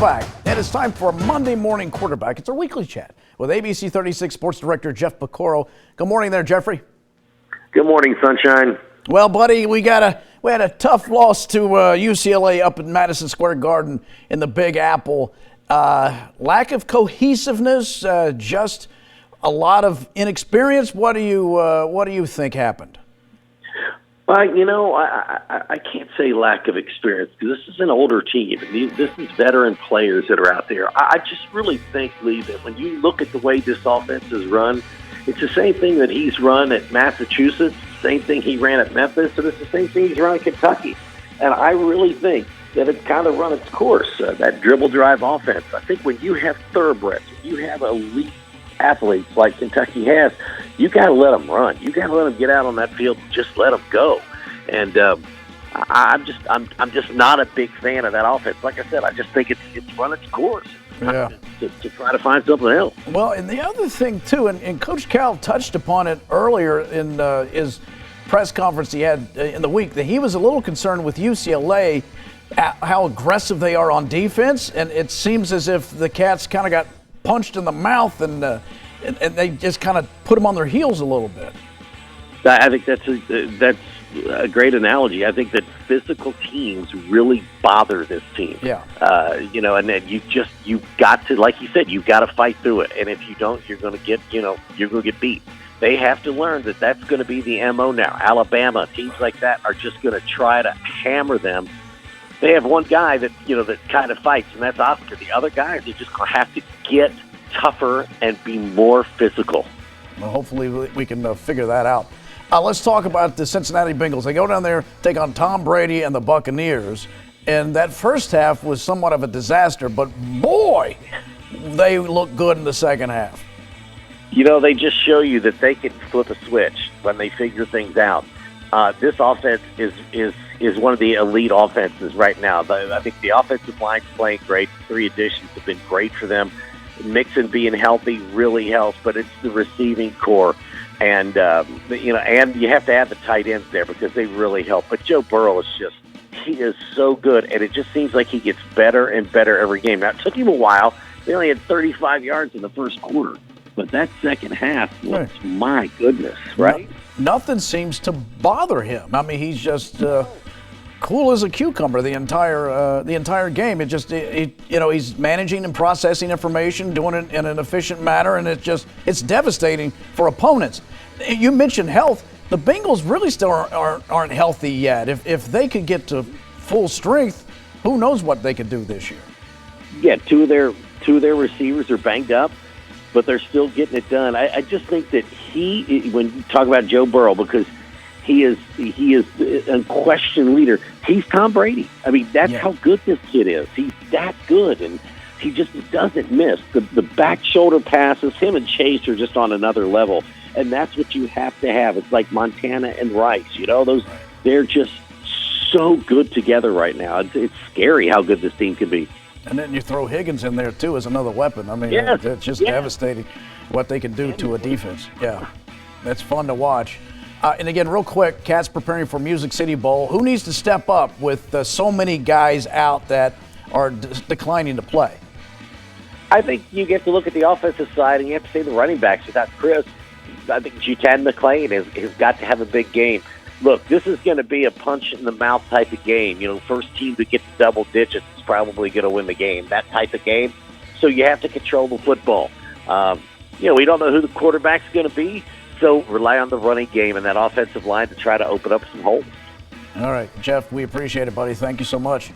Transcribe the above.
back, and it's time for Monday Morning Quarterback. It's our weekly chat with ABC 36 Sports Director Jeff Piecoro. Good morning there, Jeffrey. Good morning, Sunshine. Well, buddy, we had a tough loss to U.C.L.A. up in Madison Square Garden in the Big Apple. Lack of cohesiveness, just a lot of inexperience. What do you think happened? I can't say lack of experience because this is an older team. This is veteran players that are out there. I just really think, Lee, that when you look at the way this offense is run, it's the same thing that he's run at Massachusetts, same thing he ran at Memphis, and it's the same thing he's run at Kentucky. And I really think that it's kind of run its course, that dribble drive offense. I think when you have thoroughbreds, you have elite athletes like Kentucky has, you got to let them run. You got to let them get out on that field and just let them go. And I'm just not a big fan of that offense. Like I said, I just think it's run its course. Yeah. To try to find something else. Well, and the other thing too, and Coach Cal touched upon it earlier in his press conference he had in the week, that he was a little concerned with UCLA, how aggressive they are on defense, and it seems as if the Cats kind of got punched in the mouth, and they just kind of put them on their heels a little bit. I think that's a great analogy. I think that physical teams really bother this team. Yeah. And then you've got to, like you said, you've got to fight through it. And if you don't, you're going to get beat. They have to learn that that's going to be the MO now. Alabama, teams like that are just going to try to hammer them. They have one guy that kind of fights, and that's Oscar. The other guys are just going to have to get tougher and be more physical. Well, hopefully we can figure that out. Let's talk about the Cincinnati Bengals. They go down there, take on Tom Brady and the Buccaneers, and that first half was somewhat of a disaster, but boy, they look good in the second half. They just show you that they can flip a switch when they figure things out. This offense is one of the elite offenses right now. I think the offensive line's playing great. 3 additions have been great for them. Mixon being healthy really helps, but it's the receiving core. And, and you have to add the tight ends there because they really help. But Joe Burrow he is so good, and it just seems like he gets better and better every game. Now, it took him a while. They only had 35 yards in the first quarter. But that second half was, my goodness, right? Nothing seems to bother him. I mean, he's just cool as a cucumber the entire game. He's managing and processing information, doing it in an efficient manner, and it's devastating for opponents. You mentioned health. The Bengals really still aren't healthy yet. If they could get to full strength, who knows what they could do this year? Yeah, two of their receivers are banged up, but they're still getting it done. I just think that when you talk about Joe Burrow, because he is a unquestioned leader. He's Tom Brady. I mean, that's how good this kid is. He's that good, and he just doesn't miss. The back shoulder passes, him and Chase are just on another level, and that's what you have to have. It's like Montana and Rice. They're just so good together right now. It's scary how good this team can be. And then you throw Higgins in there, too, as another weapon. I mean, it's just devastating what they can do to a defense. Yeah, that's fun to watch. And again, real quick, Cats preparing for Music City Bowl. Who needs to step up with so many guys out that are declining to play? I think you get to look at the offensive side, and you have to say the running backs. Without Chris, I think Jutan McClain has got to have a big game. Look, this is going to be a punch-in-the-mouth type of game. First team to get to double digits is probably going to win the game, that type of game. So you have to control the football. We don't know who the quarterback's going to be, so rely on the running game and that offensive line to try to open up some holes. All right, Jeff, we appreciate it, buddy. Thank you so much.